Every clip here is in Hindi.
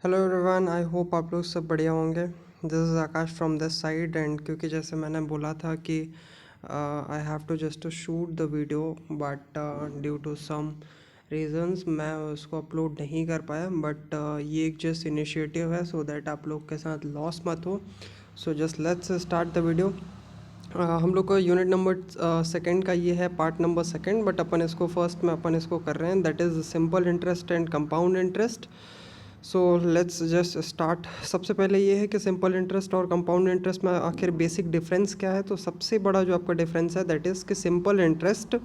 हेलो एवरीवन, आई होप आप लोग सब बढ़िया होंगे। This is Akash from this side. And क्योंकि जैसे मैंने बोला था कि I have to just to shoot the video, but due to some reasons मैं उसको अपलोड नहीं कर पाया। बट ये एक जस्ट इनिशिएटिव है सो दैट आप लोग के साथ लॉस मत हो। So just let's start the video. हम लोग का यूनिट नंबर सेकंड का ये है, पार्ट नंबर सेकंड। बट अपन इसको फर्स्ट में अपन इसको कर रहे हैं, that is simple interest and compound interest. So let's just start. सबसे पहले ये है कि सिंपल इंटरेस्ट और कंपाउंड इंटरेस्ट में आखिर बेसिक डिफरेंस क्या है। तो सबसे बड़ा जो आपका डिफरेंस है दैट इज़ कि सिंपल इंटरेस्ट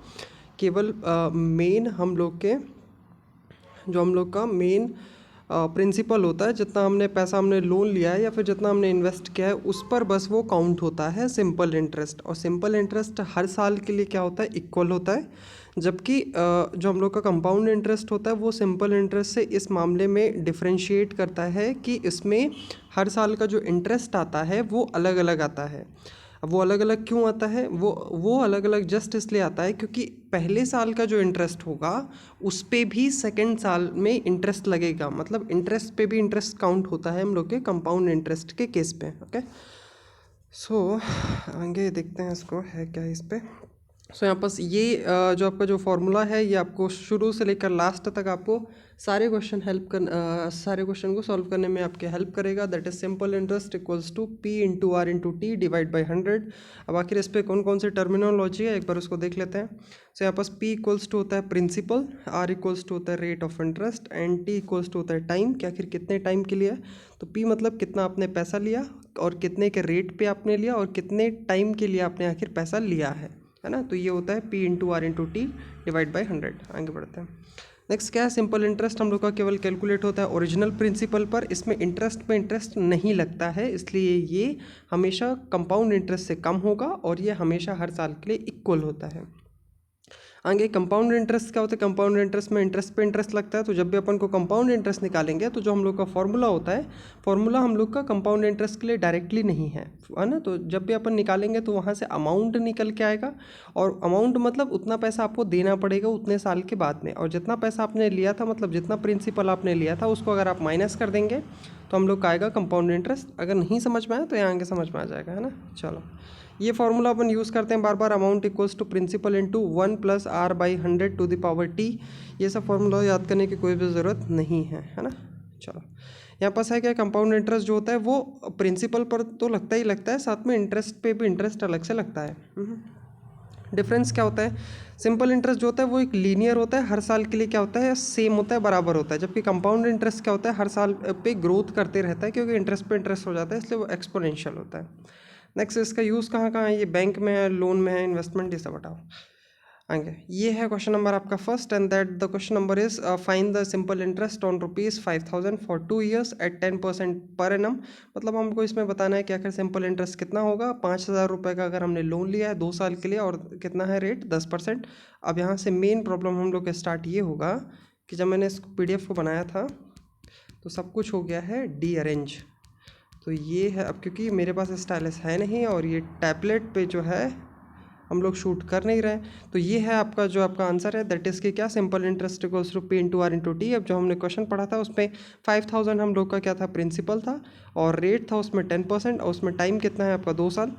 केवल मेन हम लोग का मेन प्रिंसिपल होता है। जितना हमने पैसा हमने लोन लिया है या फिर जितना हमने इन्वेस्ट किया है उस पर बस वो काउंट होता है सिंपल इंटरेस्ट। और सिंपल इंटरेस्ट हर साल के लिए क्या होता है, इक्वल होता है। जबकि जो हम लोग का कंपाउंड इंटरेस्ट होता है वो सिंपल इंटरेस्ट से इस मामले में डिफरेंशिएट करता है कि इसमें हर साल का जो इंटरेस्ट आता है वो अलग अलग आता है। अब वो अलग अलग क्यों आता है, वो अलग अलग जस्ट इसलिए आता है क्योंकि पहले साल का जो इंटरेस्ट होगा उस पे भी सेकंड साल में इंटरेस्ट लगेगा। मतलब इंटरेस्ट पे भी इंटरेस्ट काउंट होता है हम लोग के कंपाउंड इंटरेस्ट के केस पे। ओके, सो आगे देखते हैं इसको है क्या इस पे। सो यहाँ पास ये जो आपका जो फॉर्मूला है ये आपको शुरू से लेकर लास्ट तक आपको सारे क्वेश्चन को सॉल्व करने में आपके हेल्प करेगा। That is simple interest equals to P into R into T divide by 100। अब आखिर इस पे कौन कौन सी टर्मिनोलॉजी है एक बार उसको देख लेते हैं। सो यहाँ पास पी इक्वल्स टू होता है प्रिंसिपल, आर इक्वल्स टू होता है rate of interest and T equals to होता है टाइम, कि आखिर कितने टाइम के लिए है। तो पी मतलब कितना आपने पैसा लिया और कितने के रेट पे आपने लिया और कितने टाइम के लिए आपने आखिर पैसा लिया है ना। तो ये होता है P into R into T divide by 100। आगे बढ़ते हैं। नेक्स्ट क्या है, सिंपल इंटरेस्ट हम लोग का केवल कैलकुलेट होता है ओरिजिनल प्रिंसिपल पर। इसमें इंटरेस्ट पे इंटरेस्ट नहीं लगता है, इसलिए ये हमेशा कंपाउंड इंटरेस्ट से कम होगा और ये हमेशा हर साल के लिए इक्वल होता है। आगे कंपाउंड इंटरेस्ट क्या होता है, कंपाउंड इंटरेस्ट में इंटरेस्ट पे इंटरेस्ट लगता है। तो जब भी अपन को कंपाउंड इंटरेस्ट निकालेंगे तो जो हम लोग का फॉर्मूला होता है, फॉर्मूला हम लोग का कंपाउंड इंटरेस्ट के लिए डायरेक्टली नहीं है ना। तो जब भी अपन निकालेंगे तो वहाँ से अमाउंट निकल के आएगा, और अमाउंट मतलब उतना पैसा आपको देना पड़ेगा उतने साल के बाद में। और जितना पैसा आपने लिया था मतलब जितना प्रिंसिपल आपने लिया था उसको अगर आप माइनस कर देंगे तो हम लोग का आएगा कंपाउंड इंटरेस्ट। अगर नहीं समझ में आया तो यहाँ आगे समझ में आ जाएगा, है ना। चलो, ये फॉर्मूला अपन यूज़ करते हैं बार बार, amount equals to principal into 1 plus R by 100 to the power T. ये सब फॉर्मूला याद करने की कोई भी ज़रूरत नहीं है ना। चलो, यहाँ पास है क्या, कंपाउंड इंटरेस्ट जो होता है वो प्रिंसिपल पर तो लगता ही लगता है, साथ में इंटरेस्ट पे भी इंटरेस्ट अलग से लगता है। डिफरेंस क्या होता है, सिंपल इंटरेस्ट जो होता है वो एक लीनियर होता है, हर साल के लिए क्या होता है, सेम होता है, बराबर होता है। जबकि कंपाउंड इंटरेस्ट क्या होता है, हर साल पे ग्रोथ करते रहता है, क्योंकि इंटरेस्ट पे इंटरेस्ट हो जाता है इसलिए वो एक्सपोनेंशियल होता है। नेक्स्ट, इसका यूज़ कहाँ कहाँ है, ये बैंक में है, लोन में है, इन्वेस्टमेंट, ये सब हटाओ। आगे ये है क्वेश्चन नंबर आपका first, and that the question number is find the simple interest on ₹5,000 for 2 years at 10% per annum. मतलब हमको इसमें बताना है कि आखिर सिंपल इंटरेस्ट कितना होगा। 5,000 रुपये का अगर हमने लोन लिया है 2 साल के लिए, और कितना है रेट 10%। अब यहाँ से मेन प्रॉब्लम हम लोग का स्टार्ट ये होगा कि जब मैंने इस PDF को बनाया था तो सब कुछ हो गया है डी अरेंज। तो ये है, अब क्योंकि मेरे पास स्टाइलस है नहीं और ये टैबलेट पे जो है हम लोग शूट कर नहीं रहे, तो ये है आपका जो आपका आंसर है, दैट इज़ कि क्या, simple interest equals to P into R into T. अब जो हमने क्वेश्चन पढ़ा था उसमें 5,000 हम लोग का क्या था, प्रिंसिपल था, और रेट था उसमें 10%, और उसमें टाइम कितना है आपका 2 साल,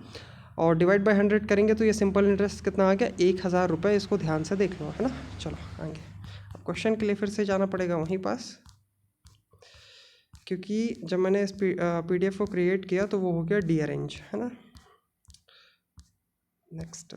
और डिवाइड बाई 100 करेंगे तो ये सिंपल इंटरेस्ट कितना आ गया, 1,000 रुपये। इसको ध्यान से देख लो, है ना। चलो आगे, अब क्वेश्चन के लिए फिर से जाना पड़ेगा वहीं पास, क्योंकि जब मैंने इस PDF को क्रिएट किया तो वो हो गया डी अरेंज, है ना। Next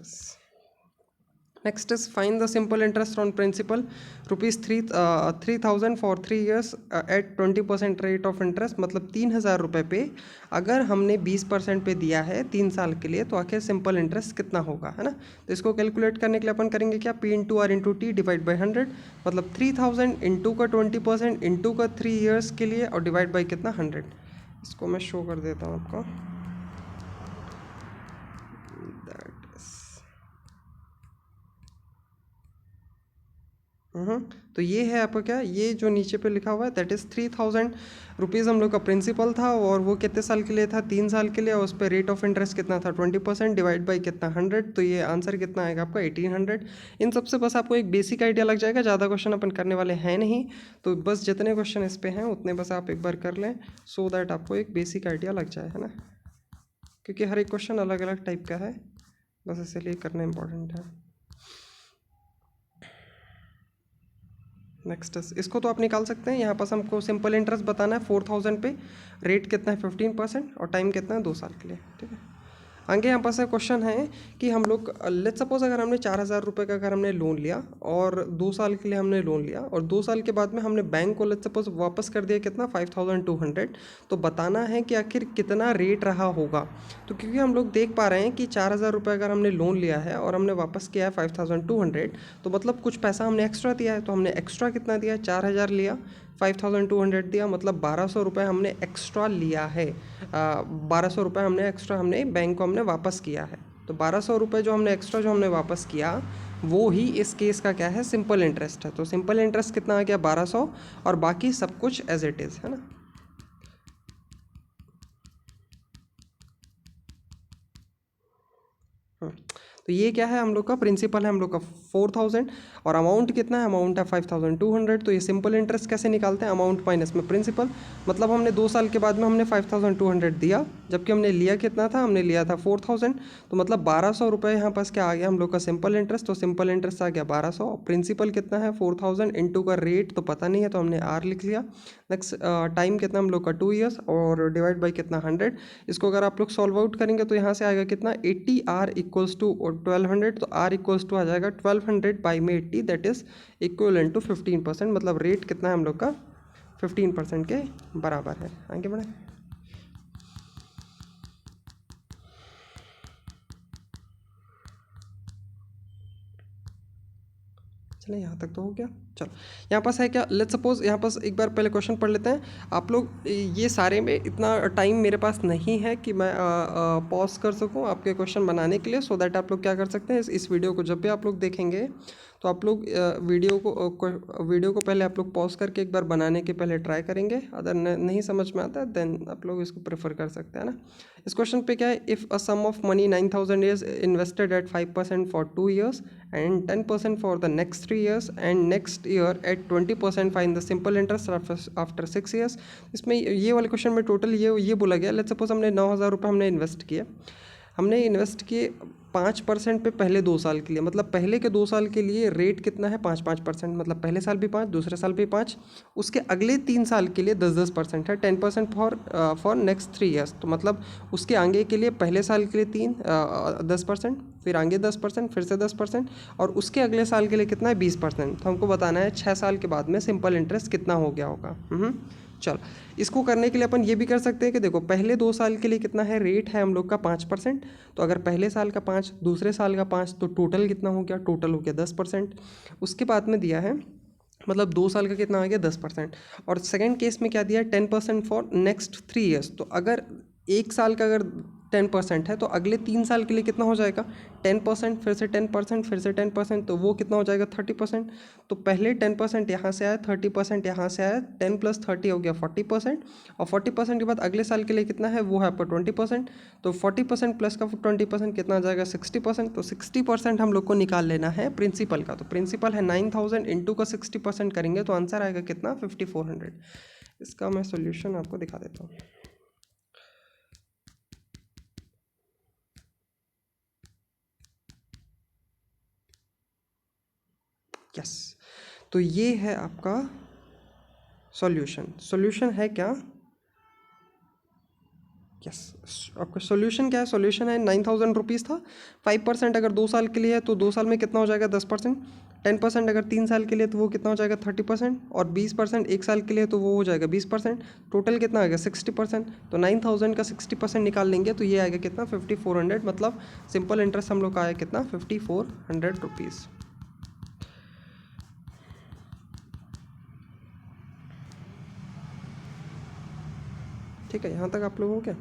is find the simple interest on principal ₹3,000 for 3 years at 20% rate of interest. मतलब 3,000 रुपये पे अगर हमने 20% पे दिया है 3 साल के लिए, तो आखिर सिंपल इंटरेस्ट कितना होगा, है ना। तो इसको कैलकुलेट करने के लिए अपन करेंगे क्या, P into R into T divide by 100। मतलब 3,000 इंटू का 20% इंटू का 3 ईयर्स के लिए, और डिवाइड बाई कितना, 100। इसको मैं शो कर देता हूँ आपको, दैट इज तो ये है आपका क्या, ये जो नीचे पे लिखा हुआ है दैट इज़ 3000 रुपीज़ हम लोग का प्रिंसिपल था, और वो कितने साल के लिए था, 3 साल के लिए, और उस पर रेट ऑफ इंटरेस्ट कितना था 20% डिवाइड बाई कितना 100, तो ये आंसर कितना आएगा आपका 1800। इन सबसे बस आपको एक बेसिक आइडिया लग जाएगा, ज़्यादा क्वेश्चन अपन करने वाले हैं नहीं, तो बस जितने क्वेश्चन इस पे हैं उतने बस आप एक बार कर लें, सो दैट आपको एक बेसिक आइडिया लग जाए, है ना, क्योंकि हर एक क्वेश्चन अलग अलग टाइप का है, बस इसलिए करना इंपॉर्टेंट है। नेक्स्ट इसको तो आप निकाल सकते हैं, यहाँ पास हमको सिंपल इंटरेस्ट बताना है 4000 पे, रेट कितना है 15% और टाइम कितना है 2 साल के लिए, ठीक है। आगे यहाँ पास क्वेश्चन है कि हम लोग लेट्स सपोज अगर हमने 4000 रुपये का अगर हमने लोन लिया और 2 साल के लिए हमने लोन लिया, और 2 साल के बाद में हमने बैंक को लेट्स सपोज वापस कर दिया कितना 5200, तो बताना है कि आखिर कितना रेट रहा होगा। तो क्योंकि हम लोग देख पा रहे हैं कि 4000 रुपये अगर हमने लोन लिया है और हमने वापस किया है 5200, तो मतलब कुछ पैसा हमने एक्स्ट्रा दिया है, तो हमने एक्स्ट्रा कितना दिया, 4000 लिया, 5200 दिया, मतलब 1200 रुपये हमने एक्स्ट्रा लिया है, 1200 रुपये हमने एक्स्ट्रा हमने बैंक को हमने वापस किया है। तो 1200 रुपये जो हमने एक्स्ट्रा जो हमने वापस किया, वो ही इस केस का क्या है, सिंपल इंटरेस्ट है। तो सिंपल इंटरेस्ट कितना आ गया 1200, और बाकी सब कुछ एज इट इज़, है ना। तो ये क्या है, हम लोग का प्रिंसिपल है हम लोग का 4000, और अमाउंट कितना है, अमाउंट है 5200। तो ये सिंपल इंटरेस्ट कैसे निकालते हैं, अमाउंट माइनस में प्रिंसिपल, मतलब हमने 2 साल के बाद में हमने 5200 दिया, जबकि हमने लिया कितना था, हमने लिया था 4000, तो मतलब 1200 रुपये यहाँ पास क्या आ गया हम लोग का सिंपल इंटरेस्ट, तो सिंपल इंटरेस्ट आ गया 1200, प्रिंसिपल कितना है 4000, इंटू का रेट तो पता नहीं है तो हमने आर लिख लिया। नेक्स्ट टाइम कितना हम लोग का 2 ईयर्स, और डिवाइड बाई कितना 100। इसको अगर आप लोग सॉल्व आउट करेंगे तो यहाँ से आएगा कितना 80, आर इक्वल्स टू 1200, तो आर इक्वल्स टू आ जाएगा 1200 बाई में 80, दैट इज़ इक्वलेंट टू 15%, मतलब रेट कितना है हम लोग का 15% के बराबर है। आगे बढ़े, चलिए यहाँ तक तो हो गया। चलो यहाँ पास है क्या, लेट्स सपोज यहाँ पास एक बार पहले क्वेश्चन पढ़ लेते हैं। आप लोग ये सारे में इतना टाइम मेरे पास नहीं है कि मैं पॉज कर सकूँ आपके क्वेश्चन बनाने के लिए, सो दैट आप लोग क्या कर सकते हैं, इस वीडियो को जब भी आप लोग देखेंगे तो आप लोग वीडियो को पहले आप लोग पॉज करके एक बार बनाने के पहले ट्राई करेंगे, अगर नहीं समझ में आता है देन आप लोग इसको प्रेफर कर सकते हैं ना। इस क्वेश्चन पे क्या है, if a sum of money 9000 is invested at 5% for 2 years and 10% for the next 3 years and next year at 20%, find the simple interest after 6 years. इसमें ये वाले क्वेश्चन में टोटल ये बोला गया, लेट्स सपोज हमने 9000 रुपये हमने इन्वेस्ट किए, हमने इन्वेस्ट किए 5% पे पहले 2 साल के लिए, मतलब पहले के 2 साल के लिए रेट कितना है 5%, मतलब पहले साल भी 5, दूसरे साल भी 5, उसके अगले 3 साल के लिए 10% है, 10% फॉर नेक्स्ट 3 ईयर्स, तो मतलब उसके आगे के लिए पहले साल के लिए 10%, फिर आगे 10%, फिर से 10%, और उसके अगले साल के लिए कितना है 20%। तो हमको बताना है 6 साल के बाद में सिंपल इंटरेस्ट कितना हो गया होगा। चलो इसको करने के लिए अपन ये भी कर सकते हैं कि देखो पहले 2 साल के लिए कितना है, रेट है हम लोग का 5%, तो अगर पहले साल का 5, दूसरे साल का 5, तो टोटल कितना हो गया, टोटल हो गया 10%। उसके बाद में दिया है मतलब 2 साल का कितना आ गया 10%, और सेकंड केस में क्या दिया है 10% फॉर नेक्स्ट 3 ईयर्स। तो अगर 1 साल का अगर 10% है तो अगले 3 साल के लिए कितना हो जाएगा 10%, फिर से 10%, फिर से 10%, तो वो कितना हो जाएगा 30%। तो पहले 10% यहाँ से आया, 30% यहाँ से आया, 10 + 30 हो गया 40%, और 40% के बाद अगले साल के लिए कितना है वो है आपका 20%, तो 40% प्लस का 20% कितना आ जाएगा 60%। तो 60% हम लोग को निकाल लेना है प्रिंसिपल का, तो प्रिंसिपल है 9000, इंटू का 60% करेंगे तो आंसर आएगा कितना 5400। इसका मैं सोल्यूशन आपको दिखा देता हूँ। यस, तो ये है आपका सॉल्यूशन है क्या, यस आपका सॉल्यूशन क्या है, सॉल्यूशन है 9000 रुपीज़ था, 5% अगर 2 साल के लिए है तो 2 साल में कितना हो जाएगा 10%, 10% अगर 3 साल के लिए तो वो कितना हो जाएगा 30%, और 20% 1 साल के लिए तो वो हो जाएगा 20%, टोटल कितना आ गया 60%। तो 9000 का 60% निकाल लेंगे तो ये आएगा कितना 5400, मतलब सिंपल इंटरेस्ट हम लोग का आया कितना 5400 रुपीज़। ठीक है, यहाँ तक आप लोगों को क्या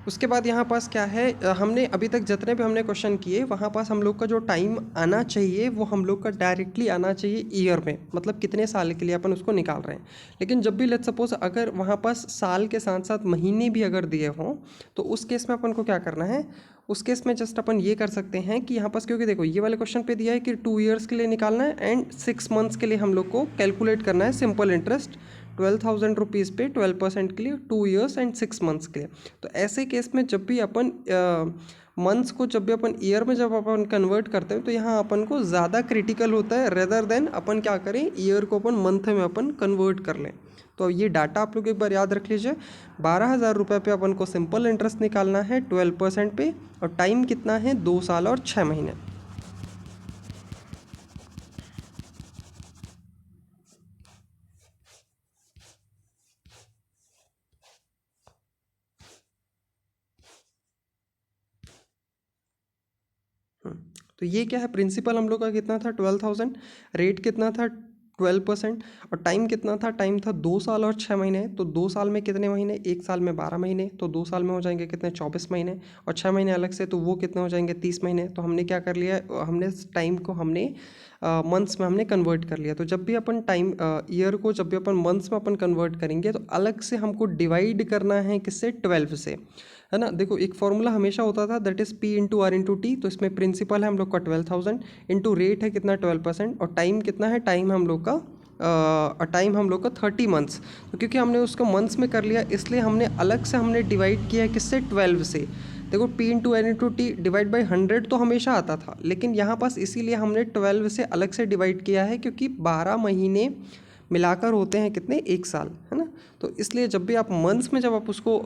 उसके बाद यहाँ पास क्या है, हमने अभी तक जितने भी हमने क्वेश्चन किए वहाँ पास हम लोग का जो टाइम आना चाहिए वो हम लोग का डायरेक्टली आना चाहिए ईयर में, मतलब कितने साल के लिए अपन उसको निकाल रहे हैं। लेकिन जब भी लेट्स सपोज अगर वहाँ पास साल के साथ साथ महीने भी अगर दिए हों तो उस केस में अपन को क्या करना है, उस केस में जस्ट अपन ये कर सकते हैं कि यहाँ पास, क्योंकि देखो ये वाले क्वेश्चन पे दिया है कि 2 ईयर्स के लिए निकालना है एंड 6 मंथ्स के लिए हम लोग को कैलकुलेट करना है सिंपल इंटरेस्ट 12,000 रुपीज़ पे 12% के लिए 2 ईयर्स एंड 6 मंथ्स के लिए। तो ऐसे केस में जब भी अपन मंथ्स को जब भी अपन ईयर में जब अपन कन्वर्ट करते हैं तो यहाँ अपन को ज़्यादा क्रिटिकल होता है रेदर देन अपन क्या करें, ईयर को अपन मंथ में अपन कन्वर्ट कर लें। तो ये डाटा आप लोग एक बार याद रख लीजिए। 12,000 रुपये पे अपन को सिंपल इंटरेस्ट निकालना है 12% पे, और टाइम कितना है 2 साल और 6 महीने। तो ये क्या है, प्रिंसिपल हम लोग का कितना था 12,000, रेट कितना था 12%, और टाइम कितना था, टाइम था 2 साल और 6 महीने। तो 2 साल में कितने महीने, 1 साल में 12 महीने, तो 2 साल में हो जाएंगे कितने 24 महीने, और 6 महीने अलग से तो वो कितने हो जाएंगे 30 महीने। तो हमने क्या कर लिया, हमने टाइम को हमने मंथ्स में हमने कन्वर्ट कर लिया। तो जब भी अपन टाइम ईयर को जब भी अपन मंथ्स में अपन कन्वर्ट करेंगे तो अलग से हमको डिवाइड करना है किससे, 12 से, है ना। देखो एक फॉर्मूला हमेशा होता था that is P into R into T. तो इसमें प्रिंसिपल है हम लोग का 12,000 इंटू रेट है कितना 12%, और टाइम कितना है, टाइम हम लोग का 30 मंथ्स। तो क्योंकि हमने उसको मंथ्स में कर लिया इसलिए हमने अलग से हमने डिवाइड किया है किससे, 12 से। देखो P into N into T divide by 100 तो हमेशा आता था, लेकिन यहाँ पास इसीलिए हमने 12 से अलग से डिवाइड किया है क्योंकि 12 महीने मिलाकर होते हैं कितने, 1 साल, है ना। तो इसलिए जब भी आप मंथ्स में जब आप उसको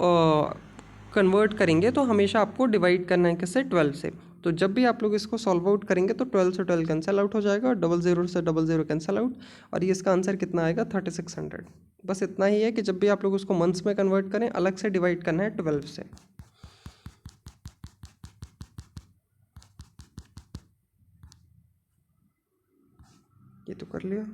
कन्वर्ट करेंगे तो हमेशा आपको डिवाइड करना है किससे, 12 से। तो जब भी आप लोग इसको सॉल्व आउट करेंगे तो 12 से 12 कैंसिल आउट हो जाएगा, और 00 से 00 कैंसिल आउट, और ये इसका आंसर कितना आएगा 3600। बस इतना ही है कि जब भी आप लोग उसको मंथ्स में कन्वर्ट करें अलग से डिवाइड करना है 12 से। ये तो कर लिया,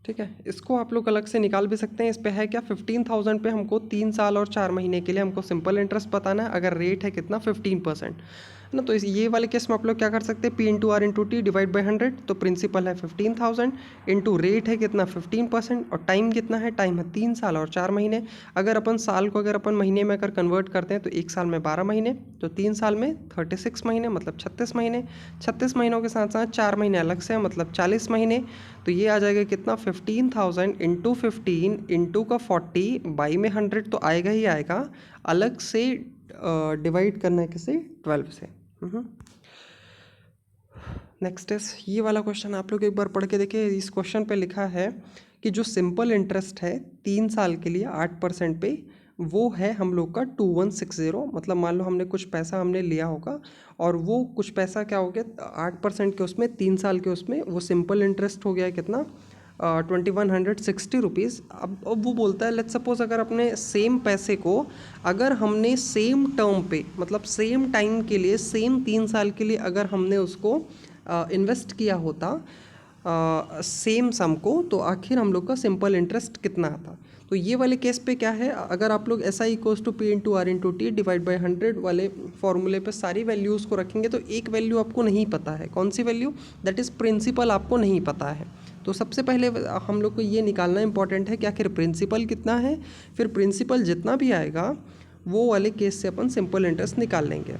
ठीक है। इसको आप लोग अलग से निकाल भी सकते हैं। इस पे है क्या, 15,000 पे हमको 3 साल और 4 महीने के लिए हमको सिंपल इंटरेस्ट बताना है, अगर रेट है कितना 15%, है ना। तो इस ये वाले केस में आप लोग क्या कर सकते हैं, P into R into T divide by 100। तो प्रिंसिपल है 15,000 इंटू रेट है कितना 15%, और टाइम कितना है, टाइम है 3 साल और 4 महीने। अगर अपन साल को अगर अपन महीने में अगर कन्वर्ट करते हैं तो 1 साल में 12 महीने, तो 3 साल में 36 महीने मतलब 36 महीने। 36 महीनों के साथ साथ 4 महीने अलग से मतलब 40 महीने। तो ये आ जाएगा कितना, 15,000 इंटू 15 इंटू का 40 बाई में 100 तो आएगा ही आएगा, अलग से डिवाइड करना है किसे, 12 से। नेक्स्ट इज ये वाला क्वेश्चन, आप लोग एक बार पढ़ के देखिए। इस क्वेश्चन पे लिखा है कि जो सिंपल इंटरेस्ट है 3 साल के लिए 8% पे, वो है हम लोग का 2160। मतलब मान लो हमने कुछ पैसा हमने लिया होगा और वो कुछ पैसा क्या हो गया 8% के उसमें 3 साल के उसमें वो सिंपल इंटरेस्ट हो गया है कितना 2160 रुपीज़। अब वो बोलता है लेट्स सपोज अगर अपने सेम पैसे को अगर हमने सेम टर्म पे मतलब सेम टाइम के लिए सेम 3 साल के लिए अगर हमने उसको इन्वेस्ट किया होता सेम सम को, तो आखिर हम लोग का सिंपल इंटरेस्ट कितना आता। तो ये वाले केस पे क्या है, अगर आप लोग S I equals to P into R into T divide by 100 वाले फॉर्मूले पे सारी वैल्यूज़ को रखेंगे तो एक वैल्यू आपको नहीं पता है, कौन सी वैल्यू, दैट इज़ प्रिंसिपल आपको नहीं पता है। तो सबसे पहले हम लोग को ये निकालना इंपॉर्टेंट है कि आखिर प्रिंसिपल कितना है, फिर प्रिंसिपल जितना भी आएगा वो वाले केस से अपन सिंपल इंटरेस्ट निकाल लेंगे।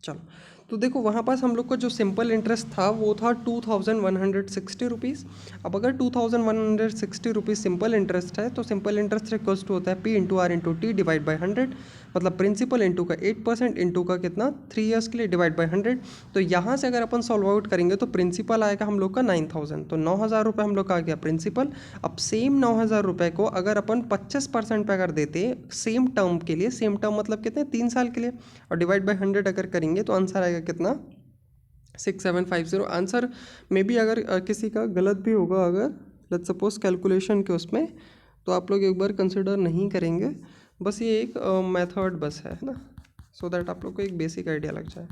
चलो तो देखो वहाँ पास हम लोग का जो सिंपल इंटरेस्ट था वो था 2160 रुपीज़। अब अगर 2160 रुपीज़ सिंपल इंटरेस्ट है तो सिंपल इंटरेस्ट इक्वल्स टू होता है P into R into T divide by 100, मतलब प्रिंसिपल इंटू का 8% इंटू का कितना 3 ईयर्स के लिए डिवाइड बाई 100। तो यहाँ से अगर अपन सॉल्व आउट करेंगे तो प्रिंसिपल आएगा हम लोग का 9,000, तो 9,000 रुपये हम लोग का आ गया प्रिंसिपल। अब सेम 9,000 रुपये को अगर अपन 25% पे अगर देते सेम टर्म के लिए, सेम टर्म मतलब कितने 3 साल के लिए, और डिवाइड बाई 100 अगर करेंगे तो आंसर आएगा कितना 6750। आंसर में भी अगर किसी का गलत भी होगा अगर लेट्स सपोज कैलकुलेशन के उसमें, तो आप लोग एक बार कंसिडर नहीं करेंगे, बस ये एक मेथड बस है ना, सो दैट आप लोग को एक बेसिक आइडिया लग जाए।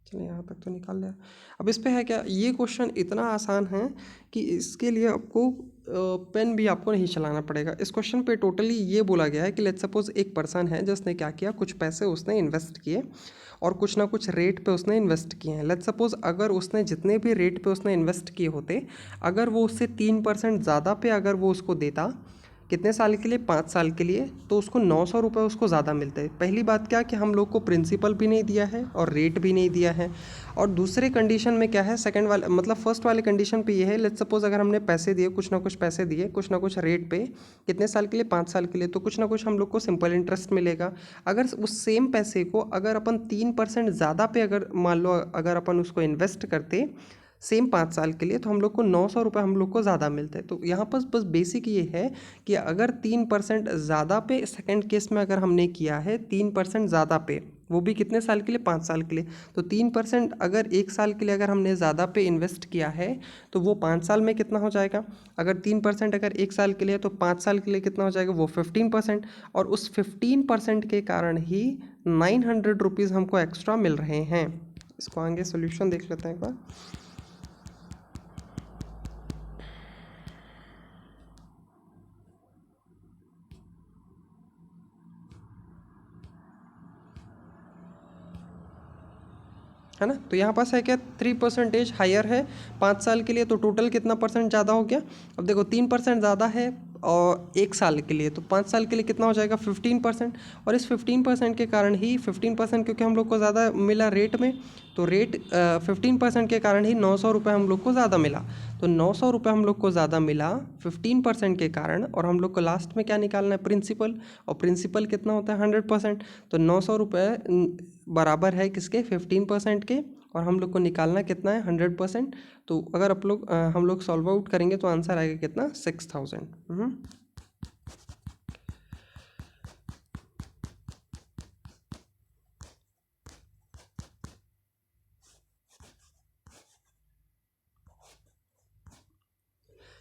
चलिए यहाँ तक तो निकाल लिया। अब इस पे है क्या, ये क्वेश्चन इतना आसान है कि इसके लिए आपको पेन भी आपको नहीं चलाना पड़ेगा। इस क्वेश्चन पे टोटली ये बोला गया है कि लेट्स सपोज एक पर्सन है जिसने क्या किया, कुछ पैसे उसने इन्वेस्ट किए और कुछ ना कुछ रेट पे उसने इन्वेस्ट किए हैं। लेट्स सपोज अगर उसने जितने भी रेट पे उसने इन्वेस्ट किए होते, अगर वो उससे 3% ज़्यादा पे अगर वो उसको देता, कितने साल के लिए, 5 साल के लिए, तो उसको 900 रुपये उसको ज़्यादा मिलते हैं। पहली बात क्या कि हम लोग को प्रिंसिपल भी नहीं दिया है और रेट भी नहीं दिया है। और दूसरे कंडीशन में क्या है, सेकंड वाले मतलब फर्स्ट वाले कंडीशन पे ये है, लेट्स सपोज अगर हमने पैसे दिए, कुछ ना कुछ पैसे दिए, कुछ ना कुछ रेट पे, कितने साल के लिए, 5 साल के लिए, तो कुछ ना कुछ हम लोग को सिंपल इंटरेस्ट मिलेगा। अगर उस सेम पैसे को अगर अपन 3% ज़्यादा पे अगर मान लो अगर अपन उसको इन्वेस्ट करते सेम 5 साल के लिए, तो हम लोग को 900 रुपये हम लोग को ज़्यादा मिलते हैं। तो यहाँ पर बस बेसिक ये है कि अगर 3% ज़्यादा पे, सेकंड केस में अगर हमने किया है 3% ज़्यादा पे, वो भी कितने साल के लिए, 5 साल के लिए, तो 3% अगर 1 साल के लिए अगर हमने ज़्यादा पे इन्वेस्ट किया है तो वो 5 साल में कितना हो जाएगा, अगर 3% अगर 1 साल के लिए तो 5 साल के लिए कितना हो जाएगा, वो 15%। और उस 15% के कारण ही 900 रुपीज़ हमको एक्स्ट्रा मिल रहे हैं। इसको आगे सोल्यूशन देख लेते हैं एक बार। है ना, तो यहाँ पास है क्या, 3% हायर है 5 साल के लिए, तो टोटल कितना परसेंट ज़्यादा हो गया। अब देखो 3% ज़्यादा है और 1 साल के लिए, तो 5 साल के लिए कितना हो जाएगा, 15%। और इस 15% के कारण ही 15%, क्योंकि हम लोग को ज़्यादा मिला रेट में, तो रेट 15% के कारण ही 900 रुपये हम लोग को ज़्यादा मिला। तो 900 रुपये हम लोग को ज़्यादा मिला 15% के कारण, और हम लोग को लास्ट में क्या निकालना है, प्रिंसिपल, और प्रिंसिपल कितना होता है, 100%। तो 900 रुपये बराबर है किसके, 15% के, और हम लोग को निकालना कितना है, 100%। तो अगर हम लोग सॉल्व आउट करेंगे तो आंसर आएगा कितना, 6000।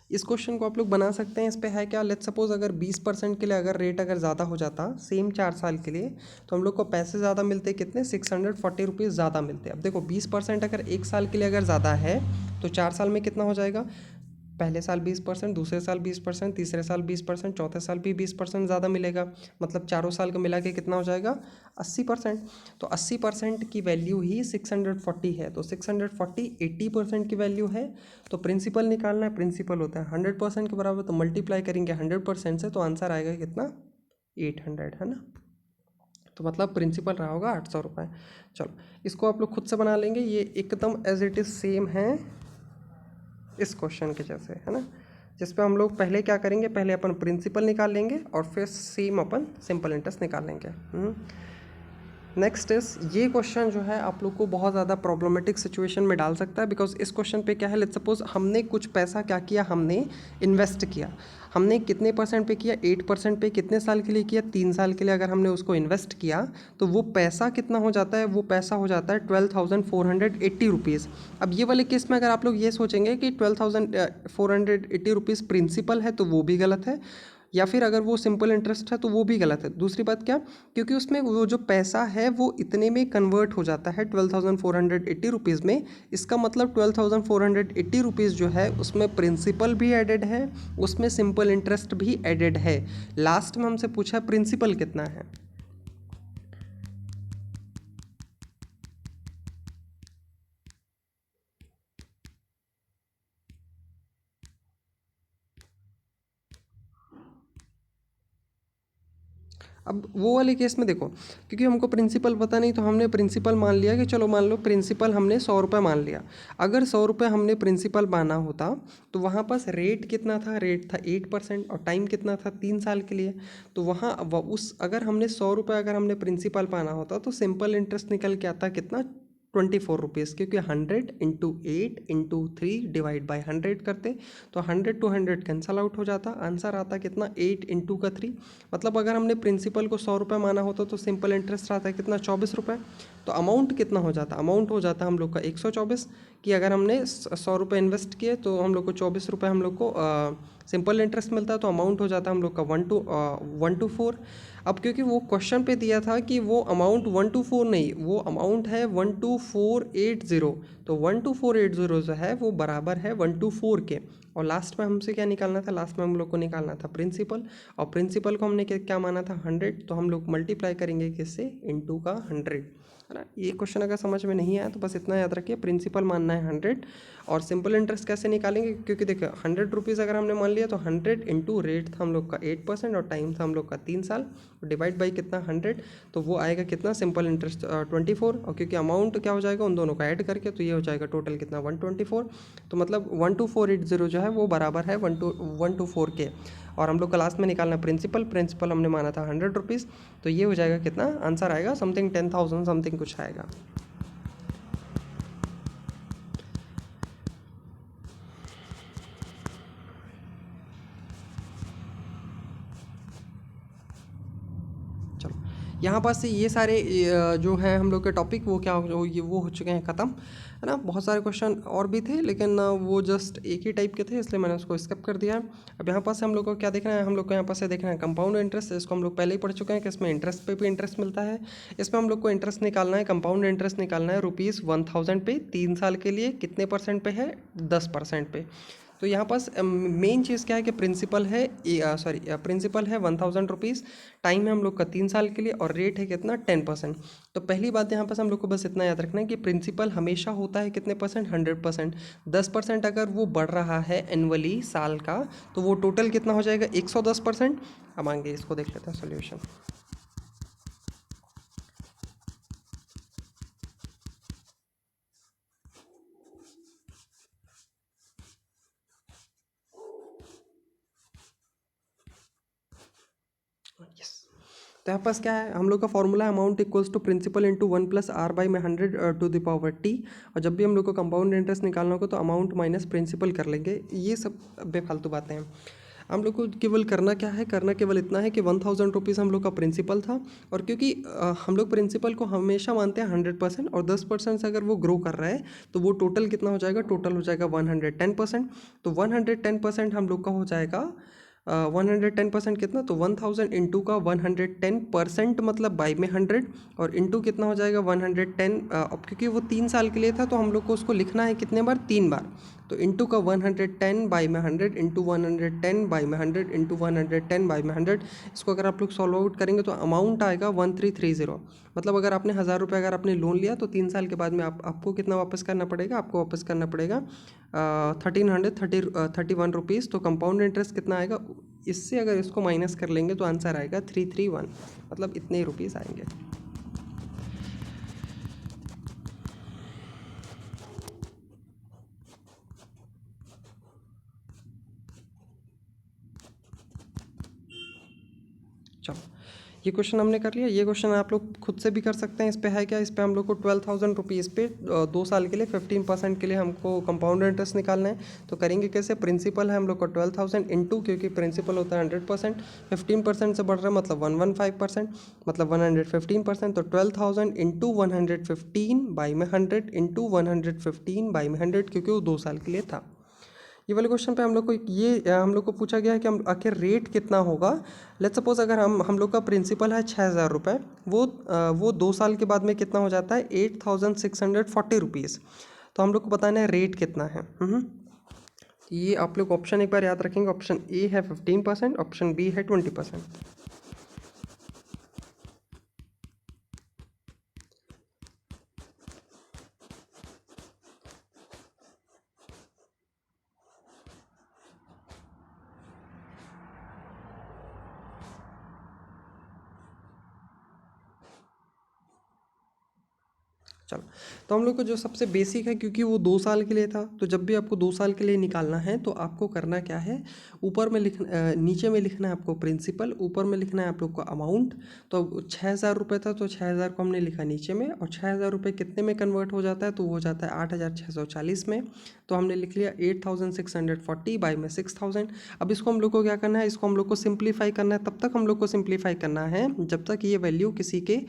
इस क्वेश्चन को आप लोग बना सकते हैं। इस पे है क्या, लेट्स सपोज अगर 20% के लिए अगर रेट अगर ज़्यादा हो जाता सेम 4 साल के लिए, तो हम लोग को पैसे ज़्यादा मिलते कितने, 640 रुपीज़ ज़्यादा मिलते। अब देखो 20% अगर 1 साल के लिए अगर ज़्यादा है तो 4 साल में कितना हो जाएगा, पहले साल 20%, दूसरे साल 20%, तीसरे साल 20%, चौथे साल भी 20% ज़्यादा मिलेगा। मतलब चारों साल का मिला के कितना हो जाएगा, 80%। तो 80% की वैल्यू ही 640 है, तो 640 80% की वैल्यू है। तो प्रिंसिपल निकालना है, प्रिंसिपल होता है 100% के बराबर, तो मल्टीप्लाई करेंगे 100% से, तो आंसर आएगा कितना, 800, है ना। तो मतलब प्रिंसिपल रहा होगा 800 रुपये। चलो इसको आप लोग खुद से बना लेंगे, ये एकदम एज इट इज़ सेम है इस क्वेश्चन के जैसे, है ना। जिस पे हम लोग पहले क्या करेंगे, पहले अपन प्रिंसिपल निकाल लेंगे और फिर सेम अपन सिंपल इंटरेस्ट निकाल लेंगे। नेक्स्ट इस ये क्वेश्चन जो है आप लोग को बहुत ज़्यादा प्रॉब्लमेटिक सिचुएशन में डाल सकता है, बिकॉज इस क्वेश्चन पे क्या है, लेट्स सपोज हमने कुछ पैसा क्या किया, हमने इन्वेस्ट किया, हमने कितने परसेंट पे किया, 8% पे, कितने साल के लिए किया, 3 साल के लिए अगर हमने उसको इन्वेस्ट किया, तो वो पैसा कितना हो जाता है, वो पैसा हो जाता है 12,480 रुपीज़। अब ये वाले केस में अगर आप लोग ये सोचेंगे कि 12,480 रुपीज़ प्रिंसिपल है, तो वो भी गलत है, या फिर अगर वो सिंपल इंटरेस्ट है तो वो भी गलत है। दूसरी बात क्या, क्योंकि उसमें वो जो पैसा है वो इतने में कन्वर्ट हो जाता है 12,480 रुपीज़ में। इसका मतलब 12,480 रुपीज़ जो है उसमें प्रिंसिपल भी एडेड है, उसमें सिंपल इंटरेस्ट भी एडेड है। लास्ट में हमसे पूछा प्रिंसिपल कितना है। अब वो वाले केस में देखो, क्योंकि हमको प्रिंसिपल पता नहीं, तो हमने प्रिंसिपल मान लिया कि चलो मान लो प्रिंसिपल हमने 100 रुपये मान लिया। अगर 100 रुपये हमने प्रिंसिपल माना होता तो वहाँ पास रेट कितना था, रेट था 8%, और टाइम कितना था, 3 साल के लिए। तो वहाँ उस अगर हमने 100 रुपये अगर हमने प्रिंसिपल माना होता तो सिंपल इंटरेस्ट निकल के आता कितना, ₹24, क्योंकि 100 इंटू 8 इंटू 3 डिवाइड बाई 100 करते तो 100 टू 100 कैंसल आउट हो जाता, आंसर आता कितना 8 इंटू का 3। मतलब अगर हमने प्रिंसिपल को 100 रुपये माना होता तो सिंपल इंटरेस्ट आता है कितना 24 रुपये। तो अमाउंट कितना हो जाता, अमाउंट हो जाता हम लोग का 124, कि अगर हमने 100 रुपये इन्वेस्ट किए तो हम लोग को 24 रुपये हम लोग को सिंपल इंटरेस्ट मिलता है, तो अमाउंट हो जाता है हम लोग का 124। अब क्योंकि वो क्वेश्चन पे दिया था कि वो अमाउंट 124 नहीं, वो अमाउंट है 12480, तो 12480 जो है वो बराबर है 124 के। और लास्ट में हमसे क्या निकालना था, लास्ट में हम लोग को निकालना था प्रिंसिपल, और प्रिंसिपल को हमने क्या माना था 100, तो हम लोग मल्टीप्लाई करेंगे किससे, इंटू का 100, है ना। ये क्वेश्चन अगर समझ में नहीं आया तो बस इतना याद रखिए, प्रिंसिपल मानना है 100, और सिंपल इंटरेस्ट कैसे निकालेंगे, क्योंकि देखिए 100 रुपीज़ अगर हमने मान लिया तो 100 इंटू रेट था हम लोग का 8% और टाइम था हम लोग का 3 साल, डिवाइड बाई कितना 100, तो वो आएगा कितना सिंपल इंटरेस्ट 24, और क्योंकि अमाउंट क्या हो जाएगा उन दोनों का ऐड करके, तो ये हो जाएगा टोटल कितना 124, तो मतलब 12480 जो है वो बराबर है 124 के। और हम लोग का लास्ट में निकालना प्रिंसिपल, प्रिंसिपल हमने माना था 100 रुपीज़, तो ये हो जाएगा कितना, आंसर आएगा समथिंग 10,000 समथिंग कुछ आएगा। चलो यहाँ पास से ये सारे जो है हम लोग के टॉपिक वो क्या हो, ये वो हो चुके हैं ख़त्म, है ना। बहुत सारे क्वेश्चन और भी थे लेकिन वो जस्ट एक ही टाइप के थे, इसलिए मैंने उसको स्किप कर दिया है। अब यहाँ पास से हम लोग को क्या देखना है, हम लोग को यहाँ पास से देखना है कंपाउंड इंटरेस्ट, इसको हम लोग पहले ही पढ़ चुके हैं कि इसमें इंटरेस्ट पे भी इंटरेस्ट मिलता है। इसमें हम लोग को इंटरेस्ट निकालना है, कंपाउंड इंटरेस्ट निकालना है ₹1000 पे 3 साल के लिए, कितने परसेंट पे है, 10% पे। तो यहाँ पास मेन चीज़ क्या है कि प्रिंसिपल है, प्रिंसिपल है 1000 रुपीज़, टाइम है हम लोग का 3 साल के लिए, और रेट है कितना 10%। तो पहली बात यहाँ पास हम लोग को बस इतना याद रखना है कि प्रिंसिपल हमेशा होता है कितने परसेंट, 100%। 10% अगर वो बढ़ रहा है एनुअली साल का, तो वो टोटल कितना हो जाएगा 110%। अब आगे इसको देख लेते हैं सोल्यूशन। यस, तो यहाँ पास क्या है, हम लोग का फॉर्मूला है amount equals to principal into 1 plus R by में 100 टू द पावर टी। और जब भी हम लोग को कंपाउंड इंटरेस्ट निकालना होगा तो अमाउंट माइनस प्रिंसिपल कर लेंगे। ये सब बेफालतू बातें हैं। हम लोग को केवल करना क्या है, करना केवल इतना है कि 1000 रुपीज़ हम लोग का प्रिंसिपल था, और क्योंकि हम लोग प्रिंसिपल को हमेशा मानते हैं 100%, और 10% से अगर वो ग्रो कर रहा है तो वो टोटल कितना हो जाएगा, टोटल हो जाएगा 110%। तो 110% हम लोग का हो जाएगा 110% कितना, तो 1000 इंटू का 110% मतलब बाई में 100, और इंटू कितना हो जाएगा 110। अब क्योंकि वो 3 साल के लिए था तो हम लोग को उसको लिखना है कितने बार, 3 बार। तो इंटू का 110 बाई में 100 इंटू 110 बाई में 100 इंटू 110 बाई में 100। इसको अगर आप लोग सॉल्व आउट करेंगे तो अमाउंट आएगा 1330। मतलब अगर आपने 1000 रुपये अगर आपने लोन लिया तो 3 साल के बाद में आपको कितना वापस करना पड़ेगा, आपको वापस करना पड़ेगा 1331 रुपीज़। तो कंपाउंड इंटरेस्ट कितना आएगा, इससे अगर इसको माइनस कर लेंगे तो आंसर आएगा 331, मतलब इतने ही रुपीज़ आएंगे। चलो ये क्वेश्चन हमने कर लिया। ये क्वेश्चन आप लोग खुद से भी कर सकते हैं। इस पे है क्या, इस पे हम लोग को 12,000 रुपीज़ पे 2 साल के लिए 15% के लिए हमको कंपाउंड इंटरेस्ट निकालना है। तो करेंगे कैसे, प्रिंसिपल है हम लोग को 12,000 इंटू, क्योंकि प्रिंसिपल होता है 100%, 15% से बढ़ रहा है मतलब 115%, मतलब 115%। तो 12,000 इंटू 115 बाई में 100 इंटू 115 बाई में 100, क्योंकि वो 2 साल के लिए था। ये वाले क्वेश्चन पे हम लोग को हम लोग को पूछा गया है कि हम आखिर रेट कितना होगा। लेट्स सपोज अगर हम लोग का प्रिंसिपल है 6,000 रुपये, वो 2 साल के बाद में कितना हो जाता है 8,640 रुपीज़। तो हम लोग को बताना है रेट कितना है। ये आप लोग ऑप्शन एक बार याद रखेंगे, ऑप्शन ए है 15%, ऑप्शन बी है 20%। चलो, तो हम लोग को जो सबसे बेसिक है, क्योंकि वो 2 साल के लिए था, तो जब भी आपको 2 साल के लिए निकालना है तो आपको करना क्या है, ऊपर में नीचे में लिखना है आपको प्रिंसिपल, ऊपर में लिखना है आप लोग को अमाउंट। तो 6,000 रुपये था तो 6,000 को हमने लिखा नीचे में, और 6,000 रुपये कितने में कन्वर्ट हो जाता है, तो वो हो जाता है 8,640 में। तो हमने लिख लिया 8,640 बाई में 6,000। अब इसको हम लोग को क्या करना है, इसको हम लोग को सिंप्लीफाई करना है। तब तक हम लोग को सिंप्लीफाई करना है जब तक ये वैल्यू किसी के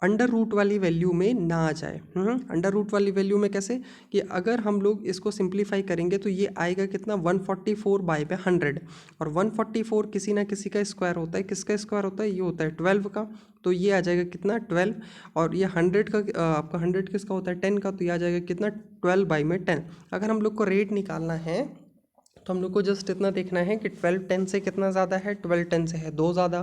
अंडर रूट वाली वैल्यू में ना आ जाए। अंडर रूट वाली वैल्यू में कैसे, कि अगर हम लोग इसको सिंप्लीफाई करेंगे तो ये आएगा कितना, 144 बाई में 100, और 144 किसी ना किसी का स्क्वायर होता है। किसका स्क्वायर होता है, ये होता है 12 का, तो ये आ जाएगा कितना 12। और ये 100 का आपका 100 किसका होता है 10 का, तो ये आ जाएगा कितना 12 बाई में 10। अगर हम लोग को रेट निकालना है तो हम लोग को जस्ट इतना देखना है कि 12 10 से कितना ज़्यादा है, 12 10 से है 2 ज़्यादा,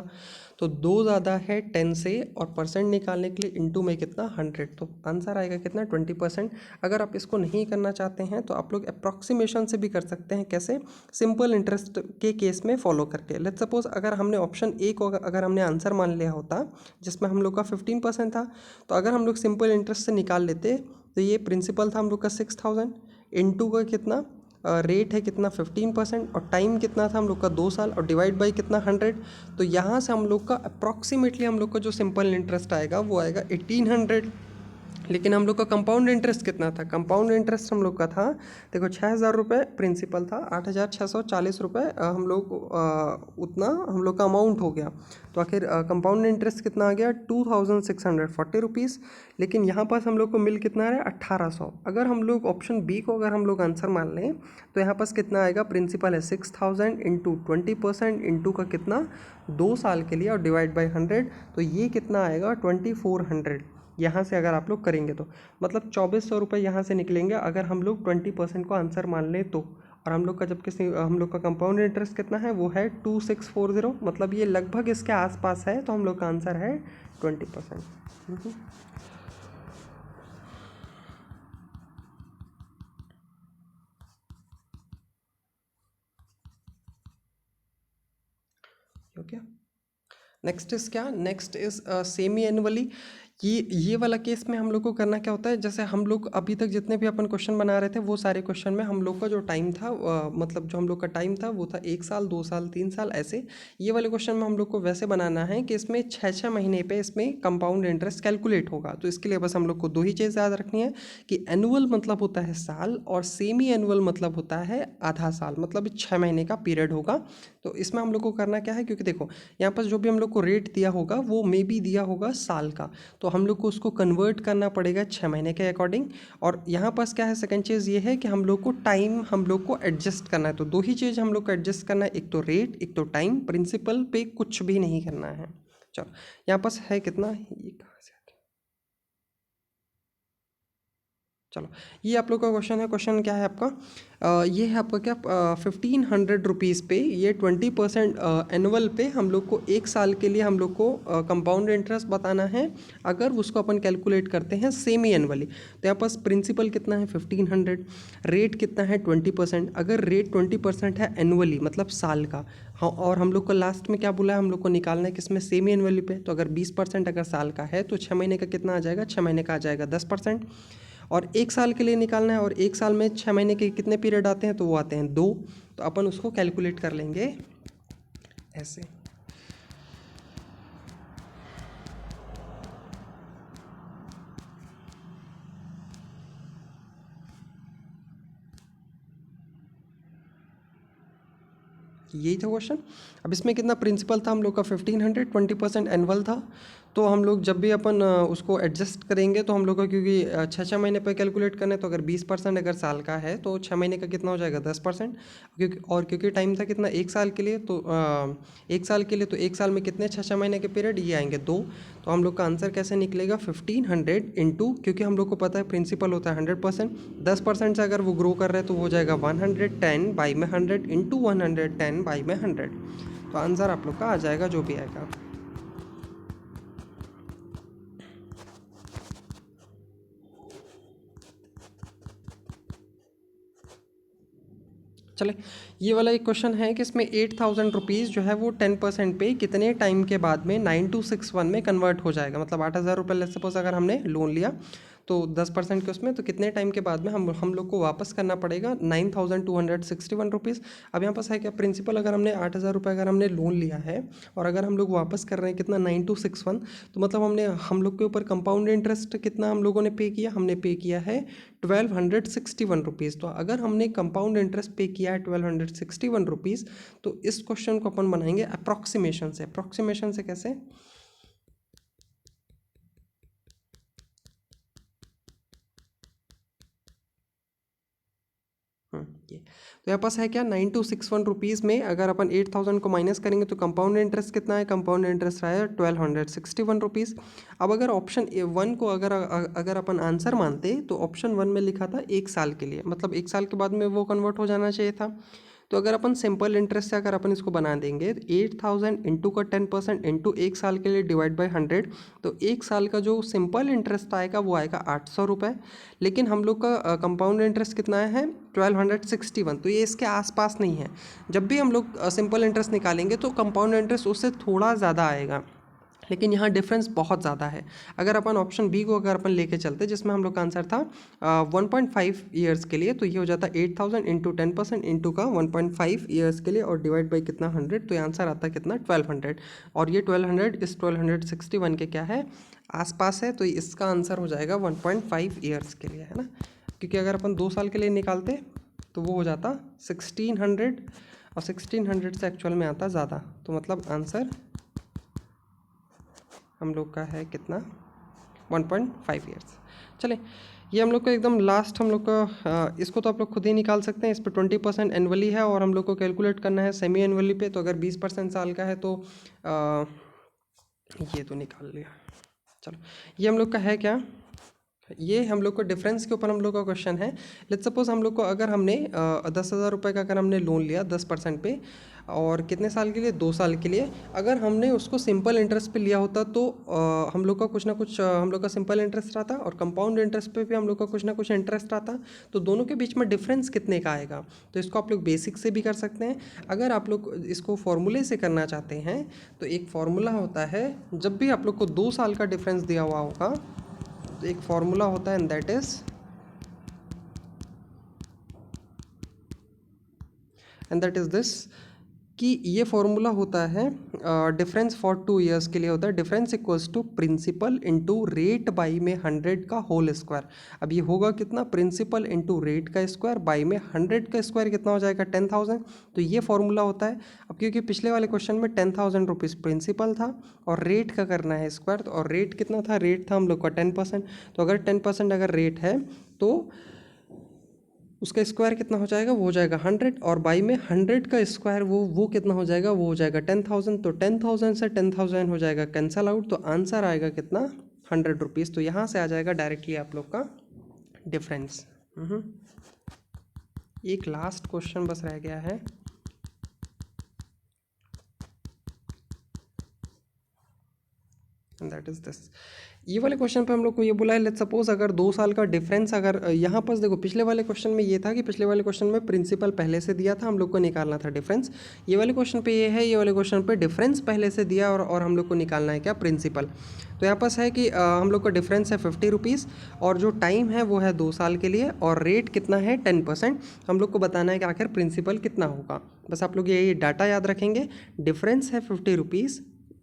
तो 2 ज़्यादा है 10 से, और परसेंट निकालने के लिए इनटू में कितना 100, तो आंसर आएगा कितना 20%। अगर आप इसको नहीं करना चाहते हैं तो आप लोग अप्रॉक्सीमेशन से भी कर सकते हैं। कैसे, सिंपल इंटरेस्ट के केस में फॉलो करके। लेट्स सपोज अगर हमने ऑप्शन ए को अगर हमने आंसर मान लिया होता जिसमें हम लोग का 15% था, तो अगर हम लोग सिंपल इंटरेस्ट से निकाल लेते तो ये प्रिंसिपल था हम लोग का 6,000, इनटू का कितना रेट है कितना 15%, और टाइम कितना था हम लोग का 2 साल, और डिवाइड बाई कितना 100। तो यहाँ से हम लोग का अप्रॉक्सीमेटली हम लोग का जो सिंपल इंटरेस्ट आएगा वो आएगा 1,800। लेकिन हम लोग का कंपाउंड इंटरेस्ट कितना था, कंपाउंड इंटरेस्ट हम लोग का था, देखो 6,000 रुपये प्रिंसिपल था, 8,640 रुपये हम लोग उतना हम लोग का अमाउंट हो गया। तो आखिर कंपाउंड इंटरेस्ट कितना आ गया 2,640 रुपीज़। लेकिन यहाँ पास हम लोग को मिल कितना है 1,800। अगर हम लोग ऑप्शन बी को अगर हम लोग आंसर मान लें तो यहाँ पास कितना आएगा, प्रिंसिपल है 6,000 इंटू 20% इंटू का कितना 2 साल के लिए, और डिवाइड बाई 100, तो ये कितना आएगा 2,400। यहाँ से अगर आप लोग करेंगे तो मतलब 2,400 रुपये यहाँ से निकलेंगे अगर हम लोग 20% को आंसर मान लें तो। और हम लोग का जब किसी हम लोग का कंपाउंड इंटरेस्ट कितना है वो है 2,640, मतलब ये लगभग इसके आसपास है, तो हम लोग का आंसर है 20%। ओके, नेक्स्ट इज क्या, नेक्स्ट इज सेमी एनुअली। ये वाला केस में हम लोग को करना क्या होता है, जैसे हम लोग अभी तक जितने भी अपन क्वेश्चन बना रहे थे वो सारे क्वेश्चन में हम लोग का जो टाइम था मतलब जो हम लोग का टाइम था वो था 1 साल 2 साल 3 साल ऐसे। ये वाले क्वेश्चन में हम लोग को वैसे बनाना है कि इसमें 6-6 महीने पे इसमें कंपाउंड इंटरेस्ट कैलकुलेट होगा। तो इसके लिए बस हम लोग को 2 ही चीज़ याद रखनी है कि एनुअल मतलब होता है साल, और सेमी एनुअल मतलब होता है आधा साल, मतलब 6 महीने का पीरियड होगा। तो इसमें हम लोग को करना क्या है, क्योंकि देखो यहाँ पर जो भी हम लोग को रेट दिया होगा वो मे बी दिया होगा साल का, तो हम लोग को उसको कन्वर्ट करना पड़ेगा 6 महीने के अकॉर्डिंग। और यहाँ पास क्या है, सेकंड चीज़ ये है कि हम लोग को टाइम हम लोग को एडजस्ट करना है। तो 2 ही चीज़ हम लोग को एडजस्ट करना है, एक तो रेट एक तो टाइम, प्रिंसिपल पे कुछ भी नहीं करना है। चलो यहाँ पास है कितना, ये कहाँ से, चलो ये आप लोग का क्वेश्चन है। क्वेश्चन क्या है आपका, ये है आपका क्या 1,500 रुपीज़ पे ये 20% एनुअल पे हम लोग को 1 साल के लिए हम लोग को कंपाउंड इंटरेस्ट बताना है। अगर उसको अपन कैलकुलेट करते हैं सेमी एनुअली, तो यहाँ पास प्रिंसिपल कितना है 1,500, रेट कितना है 20%। अगर रेट 20% है एनुअली मतलब साल का, हाँ, और हम लोग को लास्ट में क्या बोला है, हम लोग को निकालना है किसमें सेमी एनुअली पे। तो अगर 20% अगर साल का है तो 6 महीने का कितना आ जाएगा, 6 महीने का आ जाएगा 10%। और 1 साल के लिए निकालना है, और 1 साल में 6 महीने के कितने पीरियड आते हैं, तो वो आते हैं 2। तो अपन उसको कैलकुलेट कर लेंगे ऐसे। यही था क्वेश्चन। अब इसमें कितना प्रिंसिपल था हम लोग का 1,500, 20% एनुअल था। तो हम लोग जब भी अपन उसको एडजस्ट करेंगे तो हम लोग को, क्योंकि 6-6 महीने पे कैलकुलेट करना है, तो अगर 20% अगर साल का है तो 6 महीने का कितना हो जाएगा 10%। क्योंकि टाइम था कितना 1 साल के लिए, तो 1 साल के लिए, तो 1 साल में कितने 6-6 महीने के पीरियड ये आएंगे 2। तो हम लोग का आंसर कैसे निकलेगा 1,500 इंटू, क्योंकि हम लोग को पता है प्रिंसिपल होता है 100%, 10% से अगर वो ग्रो कर रहे हैं तो वो हो जाएगा 110 बाई में 100 इंटू 110 बाई में 100। तो आंसर आप लोग का आ जाएगा जो भी आएगा। चले, ये वाला एक क्वेश्चन है कि इसमें 8,000 रुपीज़ जो है वो 10% पे कितने टाइम के बाद में 9261 में कन्वर्ट हो जाएगा। मतलब 8,000 रुपये लेट्स सपोज अगर हमने लोन लिया तो 10% के उसमें, तो कितने टाइम के बाद में हम लोग को वापस करना पड़ेगा 9261 रुपीज़। अब यहाँ पास है क्या, प्रिंसिपल अगर हमने 8000 रुपये अगर हमने लोन लिया है और अगर हम लोग वापस कर रहे हैं कितना 9261, तो मतलब हम लोग के ऊपर कंपाउंड इंटरेस्ट कितना हम लोगों ने पे किया, हमने पे किया है 1261 रुपीज़। तो अगर हमने कंपाउंड इंटरेस्ट पे किया है 1261 रुपीज़, तो इस क्वेश्चन को अपन बनाएंगे अप्रॉक्सीमेशन से। अप्रॉक्सीमेशन से कैसे, ये तो यहाँ पास है क्या 9261 रुपीज़ में अगर अपन 8000 को माइनस करेंगे तो कंपाउंड इंटरेस्ट कितना है, कंपाउंड इंटरेस्ट आया 1261 रुपीज़। अब अगर ऑप्शन वन को अगर अपन आंसर मानते तो ऑप्शन वन में लिखा था 1 साल के लिए, मतलब 1 साल के बाद में वो कन्वर्ट हो जाना चाहिए था। तो अगर अपन सिंपल इंटरेस्ट से अगर अपन इसको बना देंगे 8000 इंटू का 10% इंटू 1 साल के लिए डिवाइड बाई 100, तो 1 साल का जो सिंपल इंटरेस्ट आएगा वो आएगा 800 रुपये। लेकिन हम लोग का कंपाउंड इंटरेस्ट कितना है 1261, तो ये इसके आसपास नहीं है। जब भी हम लोग सिंपल इंटरेस्ट निकालेंगे तो कंपाउंड इंटरेस्ट उससे थोड़ा ज़्यादा आएगा, लेकिन यहाँ डिफरेंस बहुत ज़्यादा है। अगर अपन ऑप्शन बी को अगर अपन लेके चलते जिसमें हम लोग का आंसर था 1.5 ईयर्स के लिए, तो ये हो जाता 8000 इंटू 10% इंटू का 1.5 ईयर्स के लिए और डिवाइड बाई कितना 100, तो ये आंसर आता है कितना 1200। और ये 1200 इस 1261 के क्या है आसपास है, तो इसका आंसर हो जाएगा 1.5 ईयर्स के लिए, है ना। क्योंकि अगर अपन 2 साल के लिए निकालते तो वो हो जाता 1600 और 1600 से एक्चुअल में आता ज़्यादा, तो मतलब आंसर हम लोग का है कितना 1.5 ईयर्स। चले, ये हम लोग का एकदम लास्ट हम लोग का इसको तो आप लोग खुद ही निकाल सकते हैं। इस पर 20% एनुअली है और हम लोग को कैलकुलेट करना है सेमी एनुअली पे, तो अगर 20% साल का है तो ये तो निकाल लिया। चलो, ये हम लोग का है क्या, ये हम लोग को डिफरेंस के ऊपर हम लोग का क्वेश्चन है। लेट्स सपोज हम लोग को अगर हमने 10,000 रुपये का अगर हमने लोन लिया 10% पे और कितने साल के लिए 2 साल के लिए, अगर हमने उसको सिंपल इंटरेस्ट पे लिया होता तो हम लोग का कुछ ना कुछ हम लोग का सिंपल इंटरेस्ट आता और कंपाउंड इंटरेस्ट पे भी हम लोग का कुछ ना कुछ इंटरेस्ट आता, तो दोनों के बीच में डिफरेंस कितने का आएगा। तो इसको आप लोग बेसिक से भी कर सकते हैं। अगर आप लोग इसको फॉर्मूले से करना चाहते हैं तो एक फार्मूला होता है, जब भी आप लोग को 2 साल का डिफरेंस दिया हुआ होगा तो एक फार्मूला होता है एंड दैट इज़ दिस, कि ये फॉर्मूला होता है डिफरेंस फॉर 2 ईयर्स के लिए होता है difference equals to principal into rate by में 100 का होल स्क्वायर। अब ये होगा कितना, प्रिंसिपल इंटू रेट का स्क्वायर बाई में 100 का स्क्वायर कितना हो जाएगा 10,000। तो ये फॉर्मूला होता है। अब क्योंकि पिछले वाले क्वेश्चन में 10,000 रुपीज़ प्रिंसिपल था और रेट का करना है स्क्वायर, तो और रेट कितना था, रेट था हम लोग का 10%, तो अगर 10% अगर रेट है तो उसका स्क्वायर कितना हो जाएगा, वो हो जाएगा 100 और बाई में 100 का स्क्वायर वो कितना हो जाएगा, वो हो जाएगा 10,000। तो 10,000 से 10,000 हो जाएगा कैंसल आउट, तो आंसर आएगा कितना 100 रुपीज़। तो यहाँ से आ जाएगा डायरेक्टली आप लोग का डिफरेंस। एक लास्ट क्वेश्चन बस रह गया है, दैट इज दिस। ये वाले क्वेश्चन पे हम लोग को ये बोला है लेट्स सपोज अगर 2 साल का डिफरेंस अगर यहाँ पर देखो, पिछले वाले क्वेश्चन में ये था कि पिछले वाले क्वेश्चन में प्रिंसिपल पहले से दिया था, हम लोग को निकालना था डिफरेंस। ये वाले क्वेश्चन पे ये है, ये वाले क्वेश्चन पे डिफरेंस पहले से दिया और हम लोग को निकालना है क्या, प्रिंसिपल। तो यहाँ पास है कि हम लोग का डिफरेंस है 50 रुपीज़ और जो टाइम है वो है 2 साल के लिए और रेट कितना है 10%। हम लोग को बताना है कि आखिर प्रिंसिपल कितना होगा। बस आप लोग ये डाटा याद रखेंगे, डिफरेंस है 50 रुपीज़,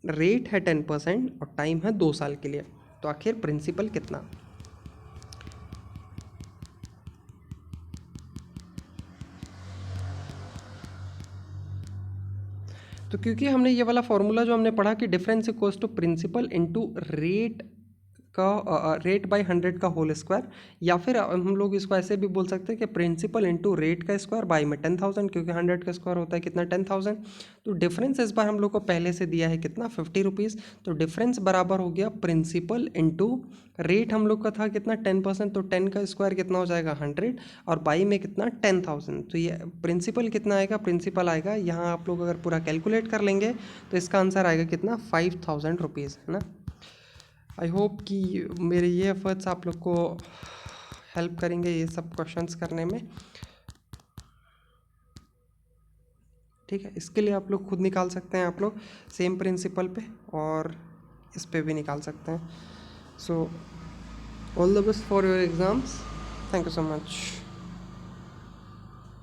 रेट है 10% और टाइम है 2 साल के लिए, तो आखिर प्रिंसिपल कितना। तो क्योंकि हमने ये वाला फॉर्मूला जो हमने पढ़ा कि difference equals to principal into rate का रेट बाई 100 का होल स्क्वायर, या फिर हम लोग इसको ऐसे भी बोल सकते हैं कि प्रिंसिपल इंटू रेट का स्क्वायर बाई में 10,000, क्योंकि 100 का स्क्वायर होता है कितना 10,000। तो डिफरेंस इस बार हम लोग को पहले से दिया है कितना 50 रुपीज़, तो डिफरेंस बराबर हो गया प्रिंसिपल इंटू रेट हम लोग का था कितना 10%, तो 10 का स्क्वायर कितना हो जाएगा 100 और बाई में कितना 10,000। तो ये प्रिंसिपल कितना आएगा, प्रिंसिपल आएगा यहाँ आप लोग अगर पूरा कैलकुलेट कर लेंगे तो इसका आंसर आएगा कितना 5,000 रुपीज़, है ना। आई होप कि मेरे ये एफर्ट्स आप लोग को हेल्प करेंगे ये सब क्वेश्चंस करने में। ठीक है, इसके लिए आप लोग खुद निकाल सकते हैं, आप लोग सेम प्रिंसिपल पे और इस पे भी निकाल सकते हैं। So all the best for your exams. Thank you so much.